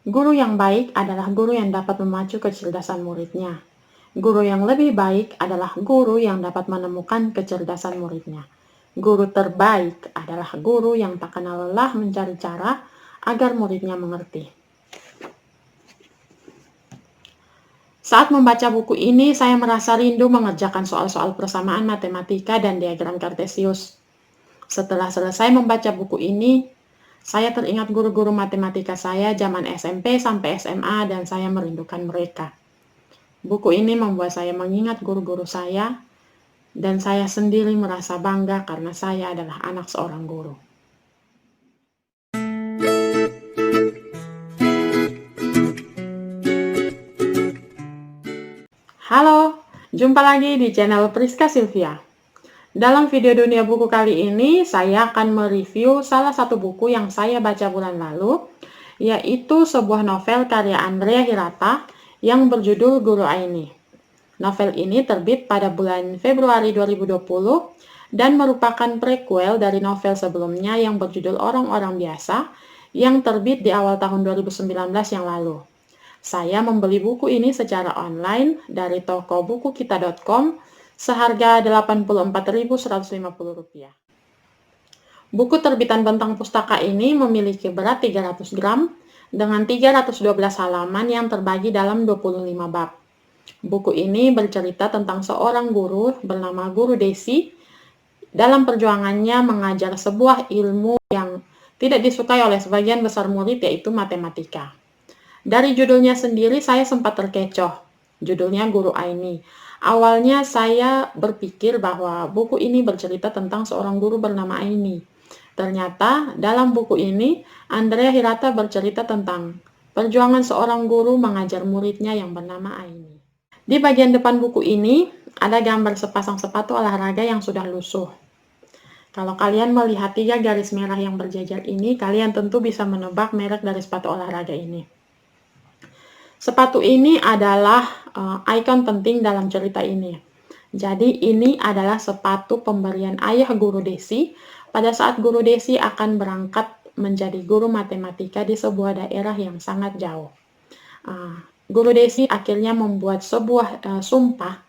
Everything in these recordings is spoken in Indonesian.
Guru yang baik adalah guru yang dapat memacu kecerdasan muridnya. Guru yang lebih baik adalah guru yang dapat menemukan kecerdasan muridnya. Guru terbaik adalah guru yang tak kenal lelah mencari cara agar muridnya mengerti. Saat membaca buku ini, saya merasa rindu mengerjakan soal-soal persamaan matematika dan diagram kartesius. Setelah selesai membaca buku ini, saya teringat guru-guru matematika saya zaman SMP sampai SMA dan saya merindukan mereka. Buku ini membuat saya mengingat guru-guru saya dan saya sendiri merasa bangga karena saya adalah anak seorang guru. Halo, jumpa lagi di channel Priska Sylvia. Dalam video dunia buku kali ini, saya akan mereview salah satu buku yang saya baca bulan lalu, yaitu sebuah novel karya Andrea Hirata yang berjudul Guru Aini. Novel ini terbit pada bulan Februari 2020 dan merupakan prequel dari novel sebelumnya yang berjudul Orang-Orang Biasa yang terbit di awal tahun 2019 yang lalu. Saya membeli buku ini secara online dari toko bukukita.com seharga Rp84.150. Buku terbitan Bentang Pustaka ini memiliki berat 300 gram dengan 312 halaman yang terbagi dalam 25 bab. Buku ini bercerita tentang seorang guru bernama Guru Desi dalam perjuangannya mengajar sebuah ilmu yang tidak disukai oleh sebagian besar murid, yaitu matematika. Dari judulnya sendiri saya sempat terkecoh. Judulnya Guru Aini. Awalnya saya berpikir bahwa buku ini bercerita tentang seorang guru bernama Aini. Ternyata dalam buku ini Andrea Hirata bercerita tentang perjuangan seorang guru mengajar muridnya yang bernama Aini. Di bagian depan buku ini ada gambar sepasang sepatu olahraga yang sudah lusuh. Kalau kalian melihat 3 garis merah yang berjajar ini, kalian tentu bisa menebak merek dari sepatu olahraga ini. Sepatu ini adalah ikon penting dalam cerita ini. Jadi ini adalah sepatu pemberian ayah Guru Desi pada saat Guru Desi akan berangkat menjadi guru matematika di sebuah daerah yang sangat jauh. Guru Desi akhirnya membuat sebuah sumpah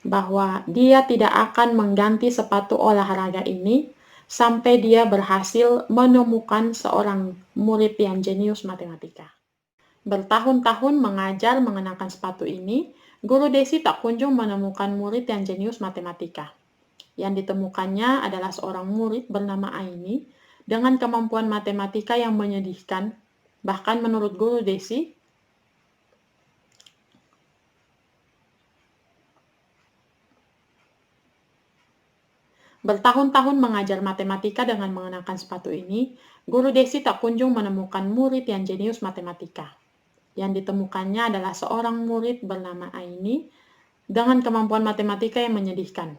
bahwa dia tidak akan mengganti sepatu olahraga ini sampai dia berhasil menemukan seorang murid yang jenius matematika. Bertahun-tahun mengajar mengenakan sepatu ini, Guru Desi tak kunjung menemukan murid yang jenius matematika. Yang ditemukannya adalah seorang murid bernama Aini dengan kemampuan matematika yang menyedihkan. Bahkan menurut Guru Desi, bertahun-tahun mengajar matematika dengan mengenakan sepatu ini, Guru Desi tak kunjung menemukan murid yang jenius matematika. Yang ditemukannya adalah seorang murid bernama Aini dengan kemampuan matematika yang menyedihkan.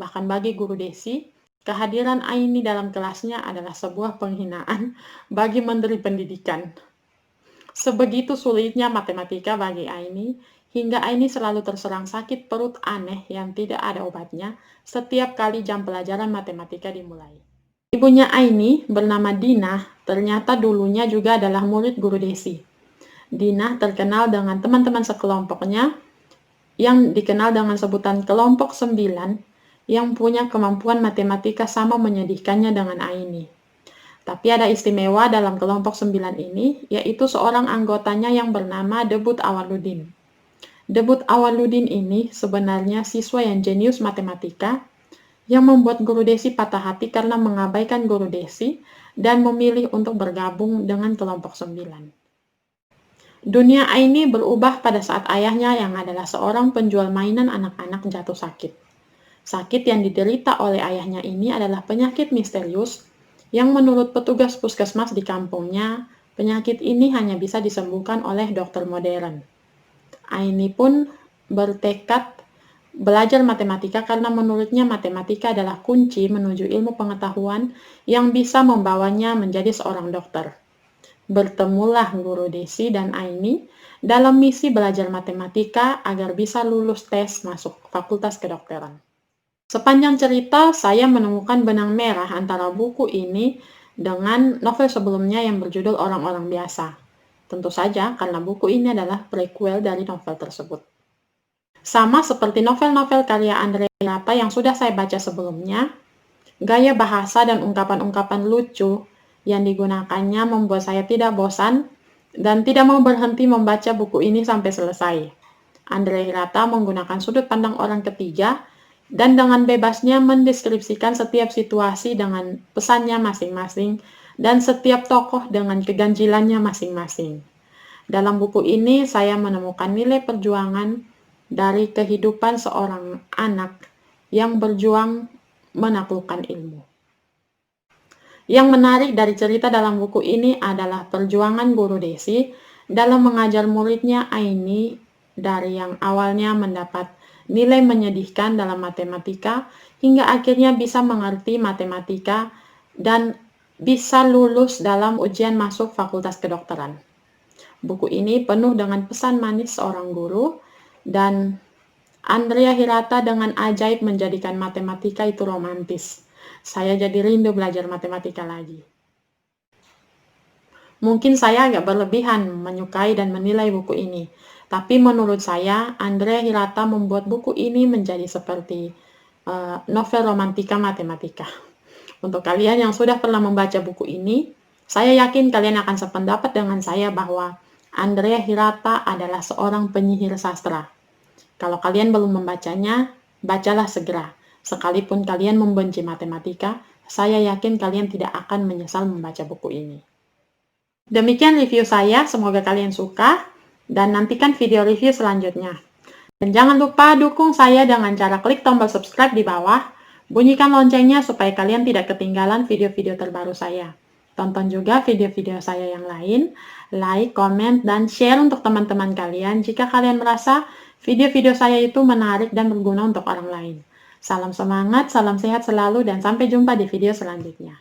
Bahkan bagi Guru Desi, kehadiran Aini dalam kelasnya adalah sebuah penghinaan bagi Menteri Pendidikan. Sebegitu sulitnya matematika bagi Aini, hingga Aini selalu terserang sakit perut aneh yang tidak ada obatnya setiap kali jam pelajaran matematika dimulai. Ibunya Aini bernama Dina, ternyata dulunya juga adalah murid Guru Desi. Dina terkenal dengan teman-teman sekelompoknya yang dikenal dengan sebutan kelompok 9 yang punya kemampuan matematika sama menyedihkannya dengan Aini. Tapi ada istimewa dalam kelompok 9 ini, yaitu seorang anggotanya yang bernama Debut Awaludin. Debut Awaludin ini sebenarnya siswa yang jenius matematika yang membuat Guru Desi patah hati karena mengabaikan Guru Desi dan memilih untuk bergabung dengan kelompok 9. Dunia Aini berubah pada saat ayahnya yang adalah seorang penjual mainan anak-anak jatuh sakit. Sakit yang diderita oleh ayahnya ini adalah penyakit misterius yang menurut petugas puskesmas di kampungnya, penyakit ini hanya bisa disembuhkan oleh dokter modern. Aini pun bertekad belajar matematika karena menurutnya matematika adalah kunci menuju ilmu pengetahuan yang bisa membawanya menjadi seorang dokter. Bertemulah Guru Desi dan Aini dalam misi belajar matematika agar bisa lulus tes masuk Fakultas Kedokteran. Sepanjang cerita, saya menemukan benang merah antara buku ini dengan novel sebelumnya yang berjudul Orang-Orang Biasa. Tentu saja karena buku ini adalah prequel dari novel tersebut. Sama seperti novel-novel karya Andrea Hirata yang sudah saya baca sebelumnya, gaya bahasa dan ungkapan-ungkapan lucu yang digunakannya membuat saya tidak bosan dan tidak mau berhenti membaca buku ini sampai selesai. Andrea Hirata menggunakan sudut pandang orang ketiga dan dengan bebasnya mendeskripsikan setiap situasi dengan pesannya masing-masing dan setiap tokoh dengan keganjilannya masing-masing. Dalam buku ini saya menemukan nilai perjuangan dari kehidupan seorang anak yang berjuang menaklukkan ilmu. Yang menarik dari cerita dalam buku ini adalah perjuangan Guru Desi dalam mengajar muridnya Aini dari yang awalnya mendapat nilai menyedihkan dalam matematika hingga akhirnya bisa mengerti matematika dan bisa lulus dalam ujian masuk Fakultas Kedokteran. Buku ini penuh dengan pesan manis seorang guru dan Andrea Hirata dengan ajaib menjadikan matematika itu romantis. Saya jadi rindu belajar matematika lagi. Mungkin saya agak berlebihan menyukai dan menilai buku ini, tapi menurut saya Andrea Hirata membuat buku ini menjadi seperti novel romantika matematika. Untuk kalian yang sudah pernah membaca buku ini, saya yakin kalian akan sependapat dengan saya bahwa Andrea Hirata adalah seorang penyihir sastra. Kalau kalian belum membacanya, bacalah segera. Sekalipun kalian membenci matematika, saya yakin kalian tidak akan menyesal membaca buku ini. Demikian review saya, semoga kalian suka, dan nantikan video review selanjutnya. Dan jangan lupa dukung saya dengan cara klik tombol subscribe di bawah, bunyikan loncengnya supaya kalian tidak ketinggalan video-video terbaru saya. Tonton juga video-video saya yang lain, like, komen, dan share untuk teman-teman kalian jika kalian merasa video-video saya itu menarik dan berguna untuk orang lain. Salam semangat, salam sehat selalu, dan sampai jumpa di video selanjutnya.